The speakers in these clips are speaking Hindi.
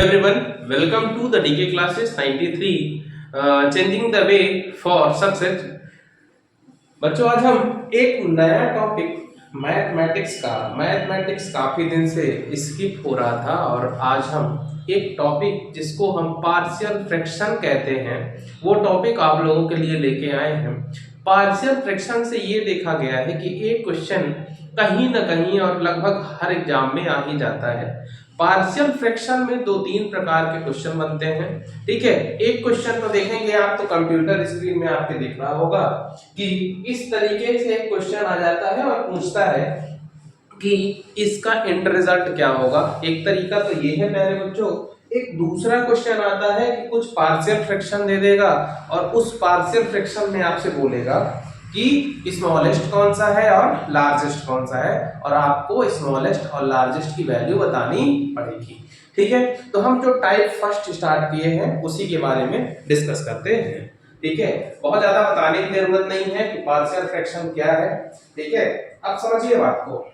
everyone, welcome to the DK classes 93 changing the way for success। बच्चों आज हम एक नया टॉपिक मैथमेटिक्स काफी दिन से स्किप हो रहा था और आज हम एक टॉपिक जिसको हम पार्शियल फ्रैक्शन कहते हैं वो टॉपिक आप लोगों के लिए लेके आए हैं। पार्शियल फ्रैक्शन से ये देखा गया है कि एक क्वेश्चन कहीं ना कहीं और लगभग हर एग्जाम में आ ही जाता है। पार्शियल फ्रैक्शन में दो तीन प्रकार के क्वेश्चन बनते हैं। ठीक है, एक क्वेश्चन तो देखेंगे आप तो कंप्यूटर स्क्रीन में आपके दिख रहा होगा कि इस तरीके से एक क्वेश्चन आ जाता है और पूछता है कि इसका एंड रिजल्ट क्या होगा। एक तरीका तो ये है प्यारे बच्चों। एक दूसरा क्वेश्चन आता है कि कुछ पार्शियल फ्रैक्शन दे देगा और उस पार्शियल फ्रैक्शन में आपसे बोलेगा कि स्मॉलेस्ट कौन सा है और लार्जेस्ट कौन सा है और आपको स्मॉलेस्ट और लार्जेस्ट की वैल्यू बतानी पड़ेगी। ठीक है, तो हम जो टाइप फर्स्ट स्टार्ट किए हैं उसी के बारे में डिस्कस करते हैं। ठीक है, बहुत ज्यादा बताने की जरूरत नहीं है कि पार्शियल फ्रैक्शन क्या है। ठीक है, अब समझिए बात को।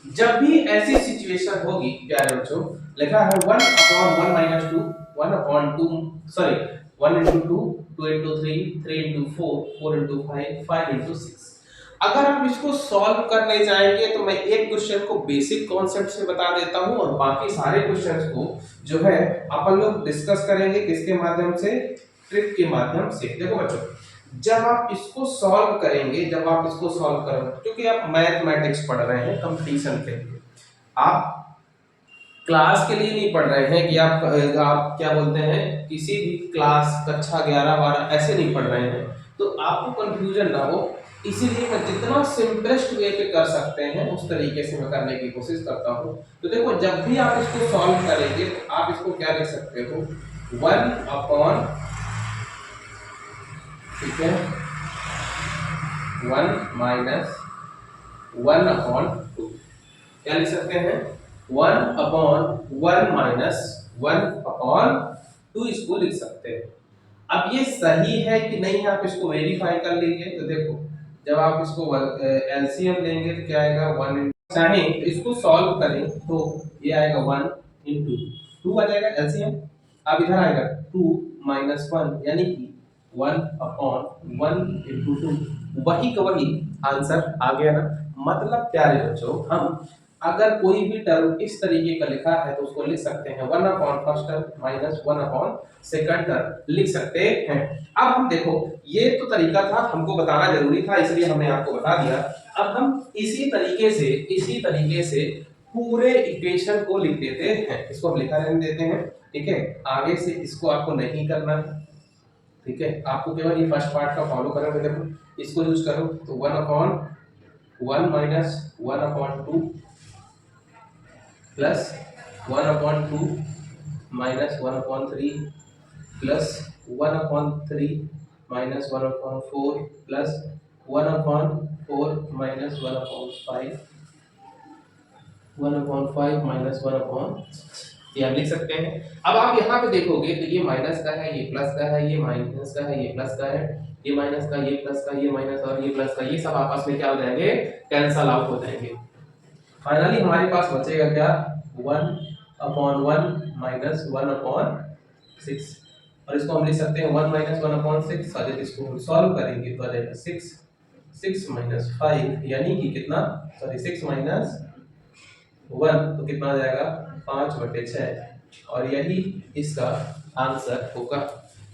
जब भी ऐसी सिचुएशन होगी प्यारे बच्चों, लिखा है 1/1 minus 2, 1/2 sorry 1 into 2, 2 into 3, 3 into 4, 4 into 5, 5 into 6। अगर आप इसको सॉल्व करने जाएंगे तो मैं एक क्वेश्चन को बेसिक कॉन्सेप्ट से बता देता हूं और बाकी सारे क्वेश्चंस को जो है अपन लोग डिस्कस करेंगे किसके माध्यम से, ट्रिक के माध्यम से। देखो बच्चों, जब आप इसको सॉल्व करेंगे, क्योंकि आप मैथमेटिक्स पढ़ रहे हैं कंपटीशन के लिए, आप क्लास के लिए नहीं पढ़ रहे हैं कि आप क्या बोलते हैं किसी भी क्लास कक्षा 11-12 ऐसे नहीं पढ़ रहे हैं तो आपको कंफ्यूजन ना हो, इसीलिए मैं जितना सिंपलेस्ट वे पे कर सकते हैं उस तरीके से मैं करने की कोशिश करता हूँ। तो देखो, जब भी आप इसको सॉल्व करेंगे तो आप इसको क्या लिख सकते हो, 1/, ठीक है, 1 माइनस 1/2 क्या लिख सकते हैं, 1/1 माइनस 1/2 इसको लिख सकते हैं। अब ये सही है कि नहीं आप इसको वेरीफाई कर लीजिए। तो देखो, जब आप इसको एलसीएम लेंगे तो क्या आएगा, 1 चाहे तो इसको सॉल्व करें तो ये आएगा 1 इंटू 2 आ जाएगा एलसीएम। अब इधर आएगा 2 माइनस 1 यानी कि 1/1 इंटू 2, वही का वही आंसर आ गया ना। मतलब प्यारे बच्चों, हम अगर कोई भी टर्म इस तरीके का लिखा है तो उसको लिख सकते हैं 1/1 टर्म माइनस 1/2 टर्म लिख सकते हैं। अब हम देखो, ये तो तरीका था, हमको बताना जरूरी था इसलिए हमने आपको बता दिया। अब हम इसी तरीके से पूरे इक्वेशन को लिख देते हैं। इसको हम लिखा रहने देते हैं। ठीक है, आगे से इसको आपको नहीं करना है। ठीक है, आपको केवल ये फर्स्ट पार्ट का फॉलो करना है। देखो, इसको यूज करो तो 1/1 minus 1/2 plus 1/2 minus 1/3 plus 1/3 minus 1/4 plus 1/4 minus 1/5 minus 1/6 ये आप लिख सकते हैं। अब आप यहाँ पे देखोगे तो ये माइनस का है, ये प्लस का है, ये माइनस का है, ये प्लस का है, ये माइनस का, ये प्लस का, ये माइनस और ये प्लस का, ये सब आपस में क्या हो जाएंगे, कैंसल आउट हो जाएंगे। फाइनली हमारे पास बचेगा क्या, 1/1 माइनस 1/6 और इसको हम लिख सकते हैं 1 माइनस 1/6। और जब इसको हम सॉल्व करेंगे तो आ जाएगा 6 माइनस 5 यानी कि कितना, सॉरी 6 माइनस 1 तो कितना आ जाएगा, 5/6 और यही इसका आंसर होगा।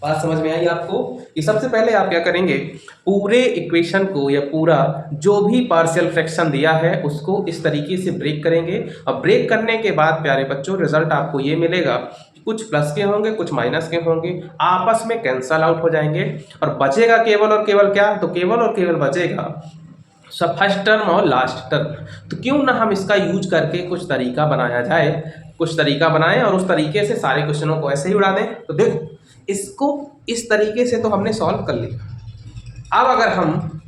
बात समझ में आई आपको? कि सबसे पहले आप क्या करेंगे, पूरे इक्वेशन को या पूरा जो भी पार्शियल फ्रैक्शन दिया है उसको इस तरीके से ब्रेक करेंगे और ब्रेक करने के बाद प्यारे बच्चों रिजल्ट आपको ये मिलेगा, कुछ प्लस के होंगे कुछ माइनस के होंगे, आपस में कैंसल आउट हो जाएंगे और बचेगा केवल और केवल क्या, तो केवल और केवल बचेगा सब फर्स्ट टर्म और लास्ट टर्म। तो क्यों ना हम इसका यूज करके कुछ तरीका बनाया जाए, कुछ तरीका बनाएं और उस तरीके से सारे क्वेश्चनों को ऐसे ही उड़ा दें। तो देखो, इसको इस तरीके से तो हमने सॉल्व कर लिया। अब अगर हम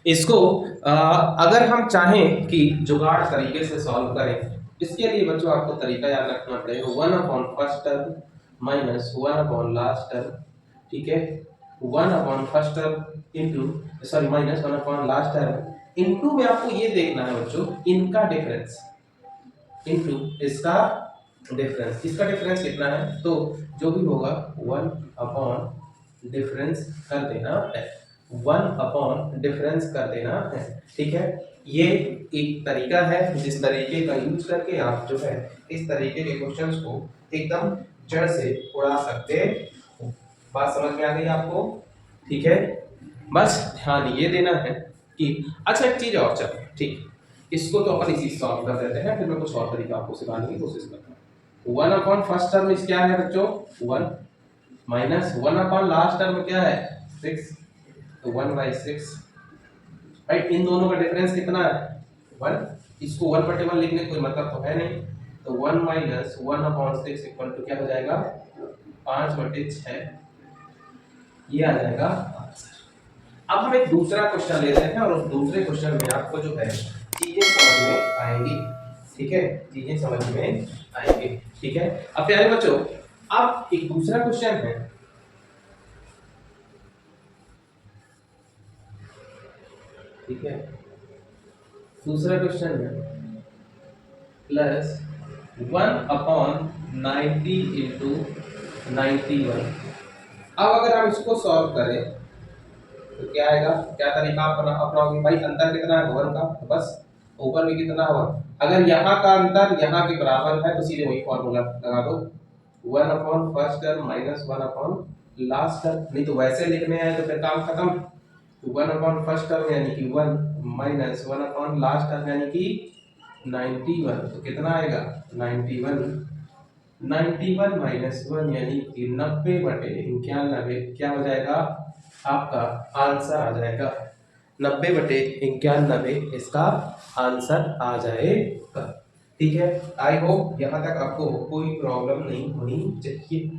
इसको अगर हम चाहें कि जुगाड़ तरीके से सॉल्व करें, इसके लिए बच्चों आपको तरीका याद रखना पड़ेगा, 1/1 टर्म माइनस 1/लास्ट टर्म। ठीक है, 1/1 टर्म इंटू सॉरी माइनस 1/लास्ट टर्म इंटू में आपको ये देखना है बच्चों इनका डिफरेंस इंटू इसका डिफरेंस, इसका डिफरेंस कितना है, तो जो भी होगा 1 डिफरेंस कर देना है, 1 डिफरेंस कर देना है। ठीक है, ये एक तरीका है जिस तरीके का यूज करके आप जो है इस तरीके के क्वेश्चंस को एकदम जड़ से उड़ा सकते हो। बात समझ में आ गई आपको? ठीक है, बस ध्यान ये देना है कि अच्छा एक चीज और, चलो ठीक, इसको तो अपन इसी सॉल्व कर देते हैं, फिर मैं कुछ और तरीका आपको सिखाने की कोशिश करता हूँ। 1/फर्स्ट टर्म इस क्या है बच्चों 1, माइनस 1/लास्ट टर्म क्या है 6, तो 1/6। भाई इन दोनों का डिफरेंस कितना है 1, इसको 1/1 लिखने कोई मतलब तो है नहीं, तो 1 माइनस 1/6 इक्वल टू क्या हो जाएगा 5/6, ये आ जाएगा आंसर। अब हम एक दूसरा क्वेश्चन लेते हैं और उस दूसरे क्वेश्चन में आपको जो है चीजें समझ में आएंगी। ठीक है, चीजें समझ में आएंगी। ठीक है, अब प्यारे बच्चों अब एक दूसरा क्वेश्चन है, ठीक है, दूसरा क्वेश्चन है प्लस 1/90 इंटू 91। अब अगर हम इसको सॉल्व करें तो क्या आएगा, क्या तरीका अपनाओगे? भाई अंतर कितना है 1 का, तो बस ऊपर भी कितना हुआ, अगर यहाँ का अंतर यहाँ के बराबर है तो सीधे वही फॉर्मूला लगा दो, 1/फर्स्ट टर्म माइनस 1/लास्ट टर्म। नहीं तो वैसे लिखने आए तो फिर काम खत्म, 1/फर्स्ट टर्म यानी कि 1 माइनस 1/लास्ट टर्म यानी कि 91, तो कितना आएगा 91, 91 माइनस 1 यानी कि 90/91, क्या हो जाएगा आपका आंसर आ जाएगा 90/91, इसका आंसर आ जाएगा। ठीक है, आई होप यहाँ तक आपको कोई प्रॉब्लम नहीं होनी चाहिए।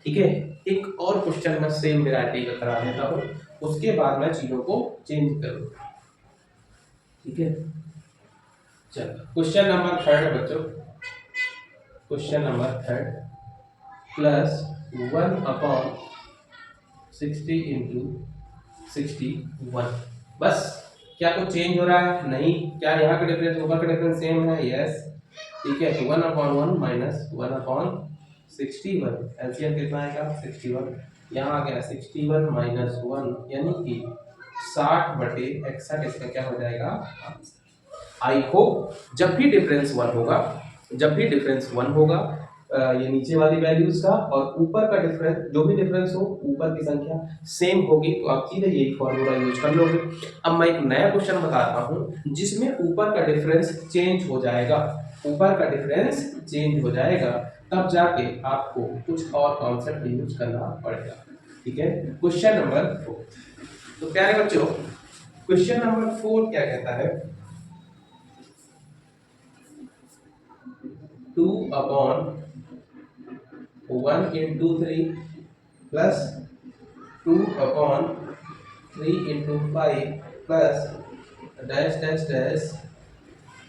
ठीक है, एक और क्वेश्चन मैं सेम वैरायटी का करा देता हूँ, उसके बाद मैं चीजों को चेंज करूँगा। ठीक है, चलो क्वेश्चन नंबर 3 बच्चों, क्वेश्चन नंबर 3 प्लस 1/60 इंटू 61। बस क्या कुछ चेंज हो रहा है? नहीं। क्या यहाँ का डिफरेंस ऊपर का डिफरेंस सेम है? यस। ठीक है, तो 1/1 माइनस 1/61, एलसीएम कितना आएगा 61, यहाँ आ गया 61 माइनस 1 यानी कि 60/61, इसका क्या हो जाएगा आंसर। आई होप जब भी डिफरेंस 1 होगा, जब भी डिफरेंस 1 होगा ये नीचे वाली वैल्यूज का और ऊपर का डिफरेंस, जो भी डिफरेंस हो ऊपर की संख्या सेम होगी तो आप सीधे यही फॉर्मूला यूज कर लोगे। अब मैं एक नया क्वेश्चन बता रहा हूँ जिसमें ऊपर का डिफरेंस चेंज हो जाएगा, ऊपर का डिफरेंस चेंज हो जाएगा, तब जाके आपको कुछ और कॉन्सेप्ट यूज करना पड़ेगा। ठीक है, क्वेश्चन नंबर 4। तो प्यारे बच्चों क्वेश्चन नंबर 4 क्या कहता है, 2/1 into 3 plus 2/3 into 5 plus dash dash dash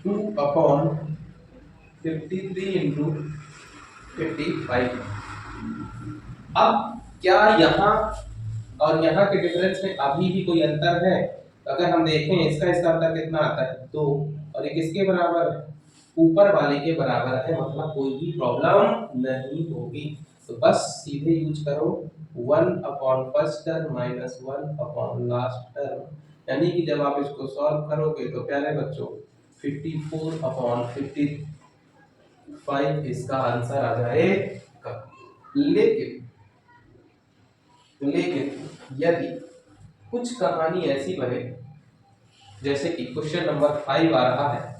2/53 into 55। अब क्या यहाँ और यहाँ के डिफरेंस में अभी भी कोई अंतर है? अगर हम देखें इसका अंतर कितना आता है 2, और ये किसके बराबर है? ऊपर वाले के बराबर है, मतलब कोई भी प्रॉब्लम नहीं होगी। तो बस सीधे यूज करो 1/फर्स्ट टर्म माइनस 1/लास्ट टर्म, यानी कि जब आप इसको सॉल्व करोगे तो प्यारे बच्चों 54/55 इसका आंसर आ जाएगा। लेकिन यदि कुछ कहानी ऐसी बने जैसे कि क्वेश्चन नंबर 5 आ रहा है,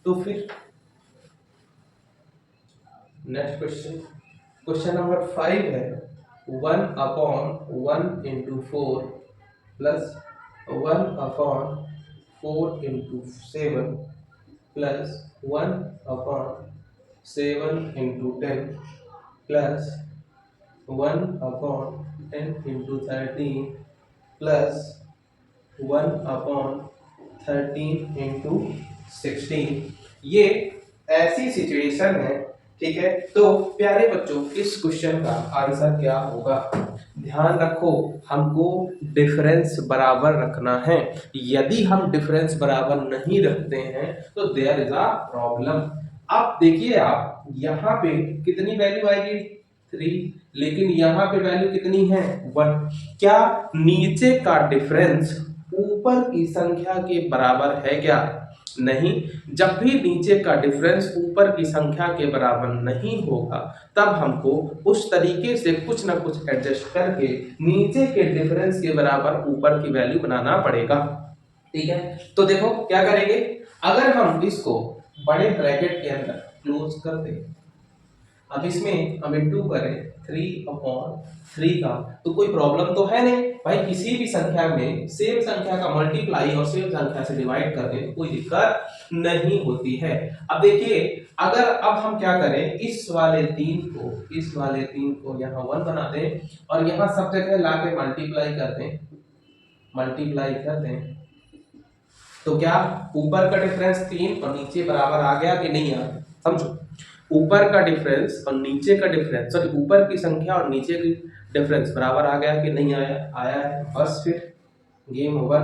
तो फिर नेक्स्ट क्वेश्चन नंबर 5 है 1/1 into 4 plus 1/4 into 7 plus 1/7 into 10 plus 1/10 into 13 plus 1/13 into 16। ये ऐसी सिचुएशन है। ठीक है, तो प्यारे बच्चों इस क्वेश्चन का आंसर क्या होगा? ध्यान रखो हमको डिफरेंस बराबर रखना है। यदि हम डिफरेंस बराबर नहीं रखते हैं तो देयर इज अ प्रॉब्लम। अब देखिए आप यहाँ पे कितनी वैल्यू आएगी 3, लेकिन यहाँ पे वैल्यू कितनी है 1। क्या नीचे का डिफरेंस ऊपर की संख्या के बराबर है क्या? नहीं। जब भी नीचे का डिफरेंस ऊपर की संख्या के बराबर नहीं होगा तब हमको उस तरीके से कुछ ना कुछ एडजस्ट करके नीचे के डिफरेंस के बराबर ऊपर की वैल्यू बनाना पड़ेगा। ठीक है, तो देखो क्या करेंगे, अगर हम इसको बड़े ब्रैकेट के अंदर क्लोज कर दें, अब इसमें हम इंटू करें 3/3 का, तो कोई प्रॉब्लम तो है नहीं भाई। किसी भी संख्या में सेम संख्या का मल्टीप्लाई और सेम संख्या से डिवाइड कर दें तो कोई दिक्कत नहीं होती है। अब देखिए, अगर अब हम क्या करें, इस वाले 3 को यहाँ 1 बना दें और यहाँ सब जगह लाके मल्टीप्लाई कर दें, तो क्या ऊपर का डिफरेंस 3 और नीचे बराबर आ गया कि नहीं आया? समझो, ऊपर का डिफरेंस और नीचे का डिफरेंस, सॉरी ऊपर की संख्या और नीचे की डिफरेंस बराबर आ गया कि नहीं आया? आया है। बस फिर गेम ओवर,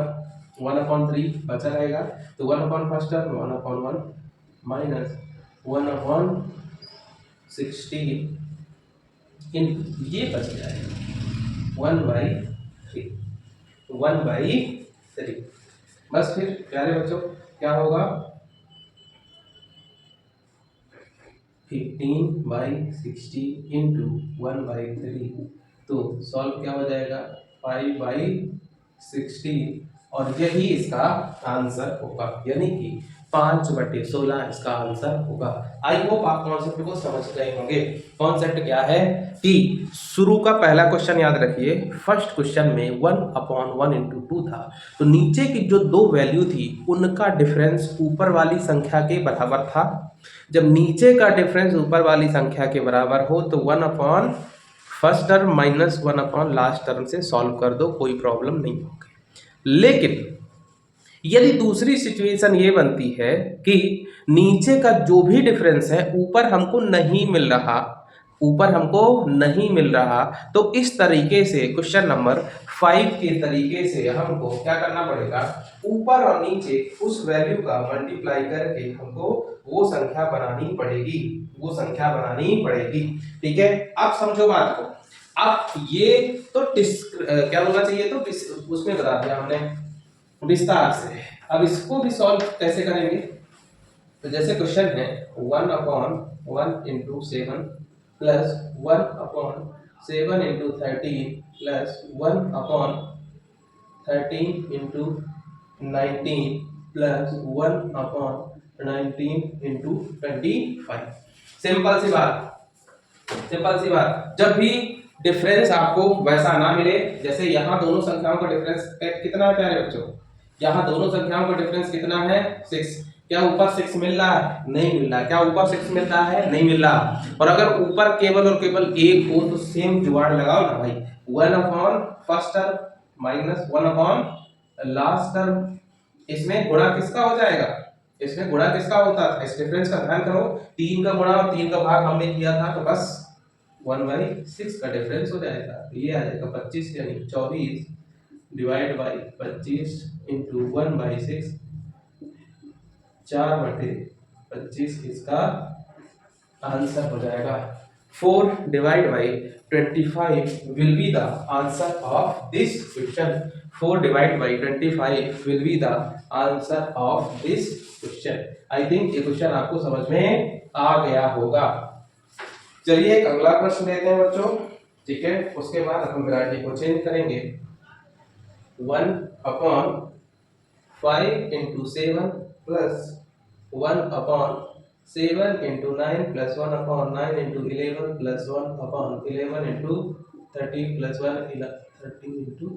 1/3 बचा रहेगा, तो 1/1 फर्स्ट टर्म 1/1 माइनस 1/16 इन ये बच जाएगा 1/3। बस फिर प्यारे बच्चों क्या होगा, 15/60 इंटू 1/3, तो सॉल्व क्या हो जाएगा 5/16, और यही इसका आंसर होगा, यानी कि 5/16 इसका आंसर होगा। आई होप आप कॉन्सेप्ट को समझ गए होंगे। कॉन्सेप्ट क्या है कि शुरू का पहला क्वेश्चन याद रखिए, फर्स्ट क्वेश्चन में 1/1 इंटू 2 था, तो नीचे की जो दो वैल्यू थी उनका डिफरेंस ऊपर वाली संख्या के बराबर था। जब नीचे का डिफरेंस ऊपर वाली संख्या के बराबर हो तो 1/, first term minus 1/, last term से सॉल्व कर दो, कोई प्रॉब्लम नहीं होगी। लेकिन यदि दूसरी सिचुएशन ये बनती है कि नीचे का जो भी डिफरेंस है ऊपर हमको नहीं मिल रहा, तो इस तरीके से क्वेश्चन नंबर 5 के तरीके से हमको क्या करना पड़ेगा, ऊपर और नीचे उस वैल्यू का मल्टीप्लाई करके हमको वो संख्या बनानी पड़ेगी। ठीक है, अब समझो बात को। अब ये तो क्या होना चाहिए, तो उसमें बता दिया हमने विस्तार से। अब इसको भी सॉल्व कैसे करेंगे, तो जैसे क्वेश्चन है 1/1 into 7 plus 1/7 into 13 plus 1/13 into 19 plus 1/19 into 25। Simple सी बात, जब भी डिफरेंस आपको वैसा ना मिले, जैसे यहाँ दोनों संख्याओं का डिफरेंस कितना है प्यारे बच्चों, यहाँ दोनों संख्याओं का डिफरेंस कितना है 6। क्या ऊपर 6 मिल रहा है? नहीं मिल रहा है। क्या ऊपर 6 मिल रहा है? नहीं मिल रहा। और अगर ऊपर केवल और केवल 1 हो तो सेम जुगाड़ लगाओ ना भाई, 1/, first term minus 1/, last term, इसमें गुणा किसका हो जाएगा? इसमें गुणा किसका होता था? इस डिफरेंस का ध्यान करो, 3 का गुणा और 3 का भाग हमने किया था, तो बस 1/6 का डिफरेंस हो जाएगा। तो ये आ जाएगा 25, यानी 24 डिवाइड बाई 25 इंटू 1/6, 4/25 इसका आंसर हो जाएगा। 4 divide by 25 will be the answer of this question. 4 divide by 25 will be the answer of this question. I think ये क्वेश्चन आपको समझ में आ गया होगा। चलिए एक अगला प्रश्न लेते हैं बच्चों, ठीक है, उसके बाद अपन वैरायटी को चेंज करेंगे। 1/5 into 7 plus 1/7 into 9 plus 1/9 into 11 plus 1/11 into 13 plus 13 into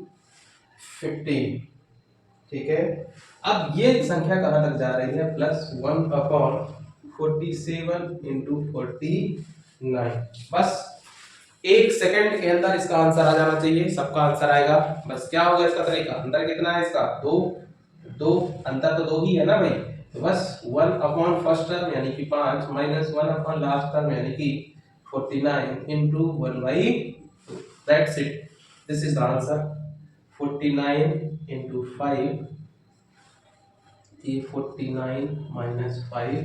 15। ठीक है, अब ये संख्या कहाँ तक जा रही है, प्लस 1/47 इंटू 49। बस 1 सेकंड के अंदर इसका आंसर आ जाना चाहिए, सबका आंसर आएगा। बस क्या होगा इसका तरीका, अंदर कितना है इसका 2 अंतर तो 2 ही है ना भाई, तो बस 1/, फर्स्ट टर्म यानी कि 5 माइनस 1/, लास्ट टर्म यानी कि 49 into 1/2। That's it, this is the answer. 49 into 5, ये 49 माइनस 5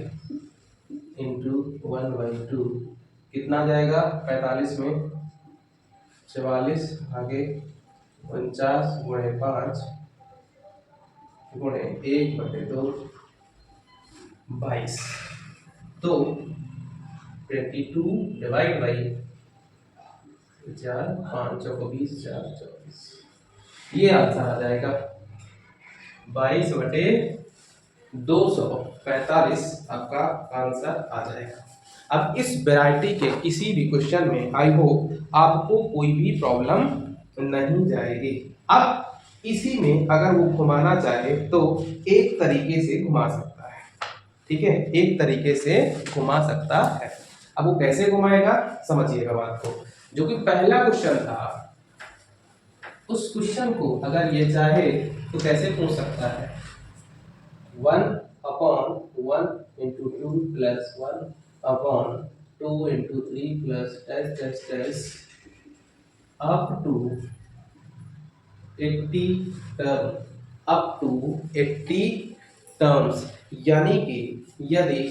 इंटू 1/2 कितना आ जाएगा 45 में 44 आगे 49 गुणे 5 गुणे 1/2 22 तो 22 डिवाइड बाई 4 5 चौको 20 4 24 ये आंसर आ जाएगा 22/245 आपका आंसर आ जाएगा। अब इस वैरायटी के किसी भी क्वेश्चन में आई होप आपको कोई भी प्रॉब्लम नहीं जाएगी। अब इसी में अगर वो घुमाना चाहे तो एक तरीके से घुमा सकता है, ठीक है, एक तरीके से घुमा सकता है। अब वो कैसे घुमाएगा समझिएगा बात को। जो कि पहला क्वेश्चन था उस क्वेश्चन को अगर ये चाहे तो कैसे पूछ सकता है 1/1 into 2 plus 1/2 into 3 plus dash up to 80 term up to 80 terms, यानी कि यदि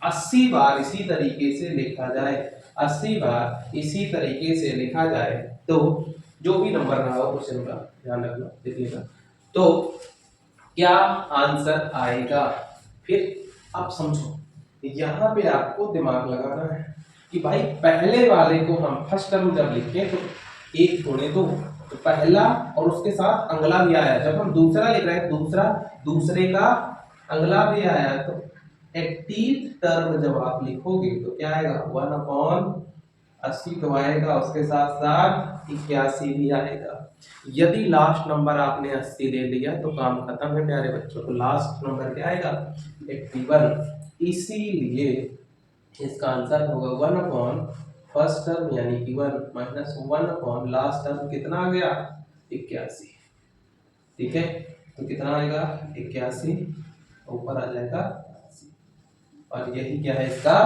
80 बार इसी तरीके से लिखा जाए 80 बार इसी तरीके से लिखा जाए तो जो भी नंबर रहा हो क्वेश्चन का ध्यान रखना देखिएगा तो क्या आंसर आएगा। फिर आप समझो यहाँ पे आपको दिमाग लगाना है कि भाई पहले वाले को हम फर्स्ट टर्म जब लिखें तो एक गुणे दो तो पहला और उसके साथ अगला भी आया, जब हम दूसरा लिख रहे हैं दूसरा दूसरे का अगला भी आया तो 80th टर्म जब आप लिखोगे तो क्या आएगा 1/80 तो आएगा, उसके साथ साथ 81 भी आएगा। यदि लास्ट नंबर आपने 80 ले लिया तो काम खत्म है प्यारे बच्चों, तो लास्ट नंबर क्या आएगा 81। इसीलिए इसका आंसर होगा 1 फर्स्ट टर्म यानी कि 1 माइनस 1 लास्ट टर्म कितना आ गया 81, ठीक है, तो कितना आएगा 81 ऊपर आ जाएगा 80 और यही क्या है इसका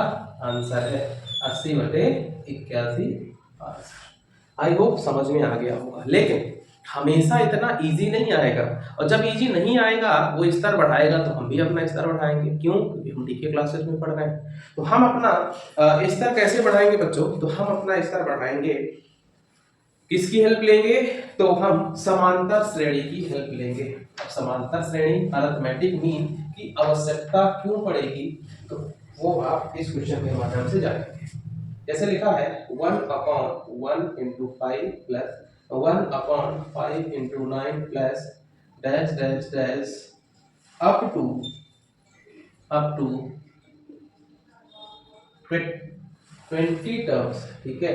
आंसर है 80/81 आंसर। आई होप समझ में आ गया होगा, लेकिन हमेशा इतना इजी नहीं आएगा और जब इजी नहीं आएगा वो स्तर बढ़ाएगा तो हम भी अपना स्तर बढ़ाएंगे। क्यों? क्योंकि हम डीके क्लासेस में पढ़ रहे हैं। तो हम अपना स्तर कैसे बढ़ाएंगे बच्चों, तो हम अपना स्तर बढ़ाएंगे किसकी हेल्प लेंगे, तो हम समांतर श्रेणी की हेल्प लेंगे। अब समांतर श्रेणी अरिथमेटिक मीन की आवश्यकता क्यों पड़ेगी तो वो आप इस क्वेश्चन के माध्यम से जानेंगे। जैसे लिखा है 1/1 into 5 plus 1/5 into 9 plus dash up to 20 terms, ठीक है,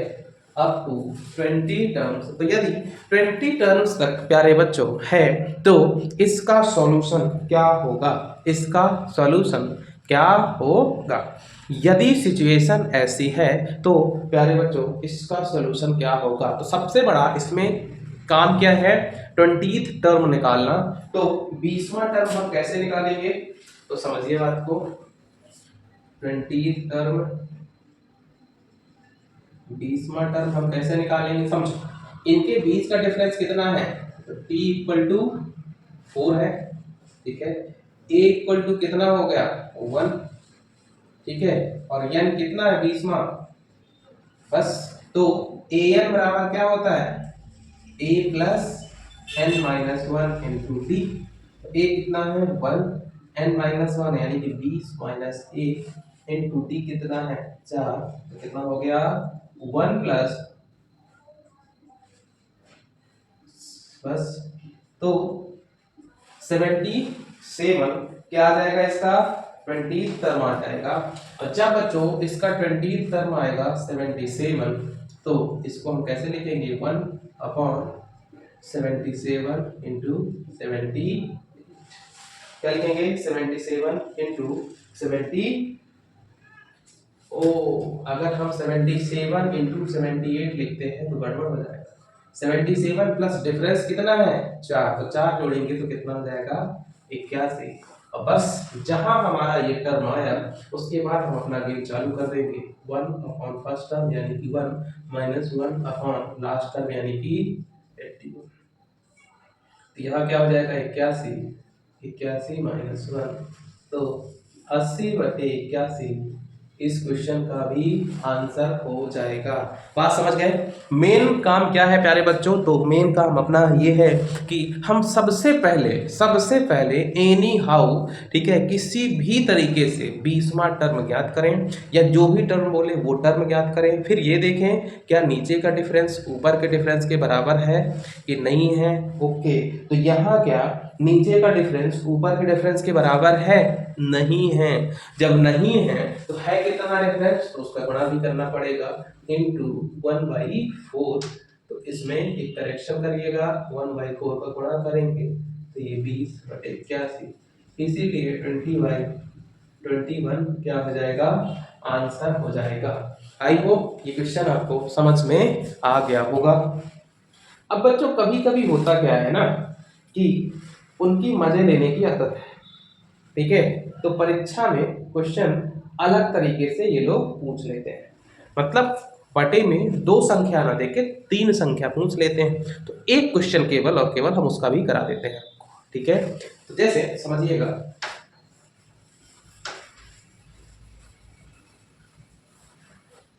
अप टू 20 टर्म्स। तो यदि 20 टर्म्स तक प्यारे बच्चों है तो इसका सॉल्यूशन क्या होगा, इसका सॉल्यूशन क्या होगा। यदि सिचुएशन ऐसी है तो प्यारे बच्चों इसका सॉल्यूशन क्या होगा, तो सबसे बड़ा इसमें काम क्या है 20th टर्म निकालना। तो 20वां टर्म हम कैसे निकालेंगे तो समझिए बात को 20th टर्म 20वां टर्म हम कैसे निकालेंगे समझो। इनके बीच का डिफरेंस कितना है तो t इक्वल टू 4 है, ठीक है, a इक्वल टू कितना हो गया 1, ठीक है, और n कितना है 20वां बस। तो an बराबर क्या होता है a plus n minus 1 into D. a कितना है 1 n माइनस 1 यानी कि 20 माइनस 1 इंटू डी कितना है 4, तो कितना हो गया 1 प्लस बस तो 77 क्या आ जाएगा इसका 20th टर्म आ जाएगा। और जब बच्चों इसका 20th टर्म आएगा 77 तो इसको हम कैसे लिखेंगे 1/77 इंटू 70 क्या लिखेंगे 77 इंटू 70। ओ अगर हम 77 इंटू 78 लिखते हैं तो गड़बड़ हो जाएगा। 77 प्लस डिफरेंस कितना है 4, तो 4 जोड़ेंगे तो कितना हो जाएगा 81। और बस जहां हमारा ये टर्म आया उसके बाद हम अपना गेम चालू कर देंगे 1 फर्स्ट टर्म यानी कि 1 माइनस 1 लास्ट टर्म यानी कि 81। तो यहाँ क्या हो जाएगा 81 माइनस 1 तो 80/81 इस क्वेश्चन का भी आंसर हो जाएगा। बात समझ गए? मेन काम क्या है प्यारे बच्चों? तो मेन काम अपना ये है कि हम सबसे पहले एनी हाउ, ठीक है, किसी भी तरीके से 20वां टर्म ज्ञात करें, या जो भी टर्म बोले वो टर्म ज्ञात करें। फिर ये देखें क्या नीचे का डिफरेंस ऊपर के डिफरेंस के बराबर है कि नहीं है। ओके, तो यहाँ क्या नीचे का डिफरेंस ऊपर के डिफरेंस के बराबर है? नहीं है। जब नहीं है तो है कितना डिफरेंस, तो उसका गुणा भी करना पड़ेगा, इंटू 1/4। तो इसमें एक करेक्शन करिएगा, 1/4 का गुणा करेंगे तो ये 20/81, इसीलिए 20/21 क्या हो जाएगा, आंसर हो जाएगा। आई होप ये क्वेश्चन आपको समझ में आ गया होगा। अब बच्चों कभी कभी होता क्या है ना कि उनकी मजे लेने की आदत है, ठीक है, तो परीक्षा में क्वेश्चन अलग तरीके से ये लोग पूछ लेते हैं। मतलब बटे में 2 संख्या ना देके 3 संख्या पूछ लेते हैं, तो एक क्वेश्चन केवल और केवल हम उसका भी करा देते हैं, ठीक है। तो जैसे समझिएगा,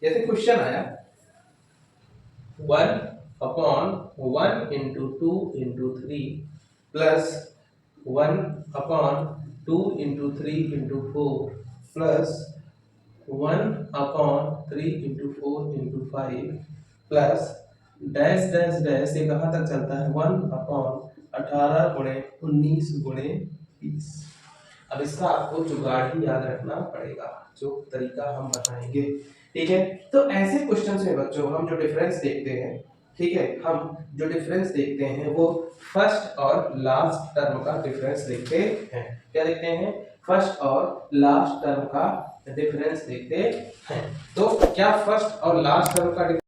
जैसे क्वेश्चन आया 1/1 × 2 × 3 plus 1/2 × 3 × 4 plus 1/3 × 4 × 5 plus dash dash dash, ये कहाँ तक चलता है, 1/18 × 19 × 20। अब इसका आपको जुगाड़ ही याद रखना पड़ेगा, जो तरीका हम बताएंगे, ठीक है। तो ऐसे क्वेश्चन में बच्चों हम जो डिफरेंस देखते हैं, ठीक है, हम जो डिफरेंस देखते हैं वो फर्स्ट और लास्ट टर्म का डिफरेंस देखते हैं। क्या देखते हैं? फर्स्ट और लास्ट टर्म का डिफरेंस देखते हैं। तो क्या फर्स्ट और लास्ट टर्म का